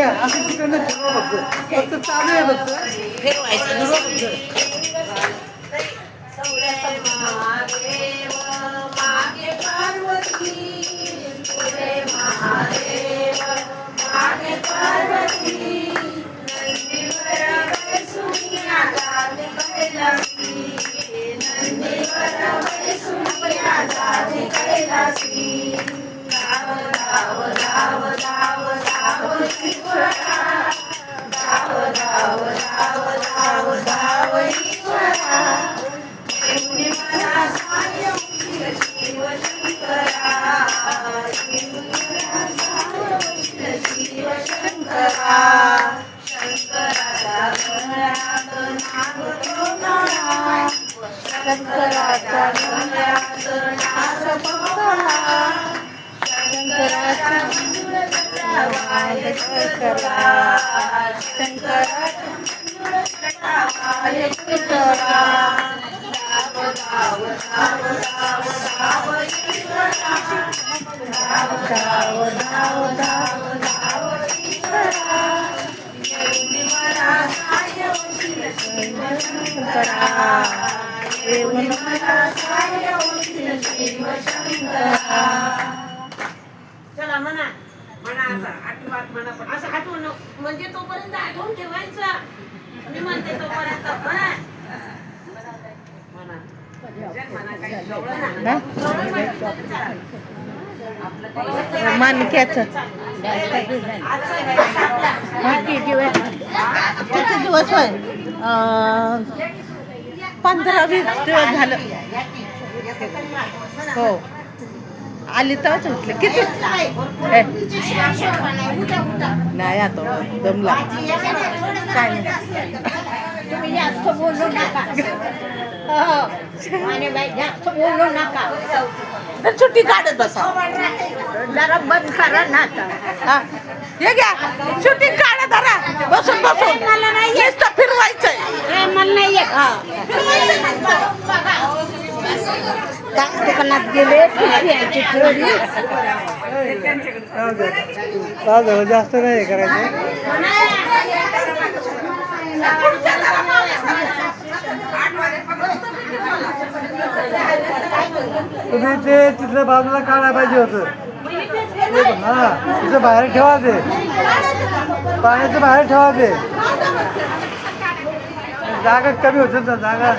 असं तिकडनं फिरवा फक्त फक्त चालू आहे फक्त फिरवायचं फिरवा नुसतं. फक्त महादेव मागे पार्वती पुढे महादेव मागे पार्वती नंदीवर बैसुनी आजाद कैलासी नंदीवर बैसुनी आजाद कैलासी धाव धाव धाव धाव धाव ईश्वरा धाव धाव धाव धाव धाव ईश्वरा देऊनी मला साय उशीर शिव शंकरा देऊनी मला साय उशीर शिव शंकरा शंकराच्या गळ्यात नाग तोडला शंकराच्या गळ्यात नाग पकडला शंकराचा चला म्हणा म्हणा आता आठवण म्हणा पण असं आठवण म्हणजे तोपर्यंत आठवून ठेवायचं मी म्हणते तोपर्यंत म्हणा मानक्याच किती दिवस होय 15-20 दिवस झालं हो आली तर उठले किती नाही आता दमला काय नाही तुम्ही जास्त बोलू नका आणि बाई जास्त बोलू नका तर सुट्टी काढत बसा जरा बंद करा ना आता हा हे घ्या शूटिंग काढा धरा बसून बसून मला नाही येत. नुसतं फिरवायचंय मला नाही येत. दुकानात गेले पिशव्यांची थोडी जास्त नाही करायचं तुम्ही ते तिथल्या बाजूला काढायला पाहिजे होतं हा तिथं बाहेर ठेवा ते पाण्याचं बाहेर ठेवा ते जागा कमी होते ना जागा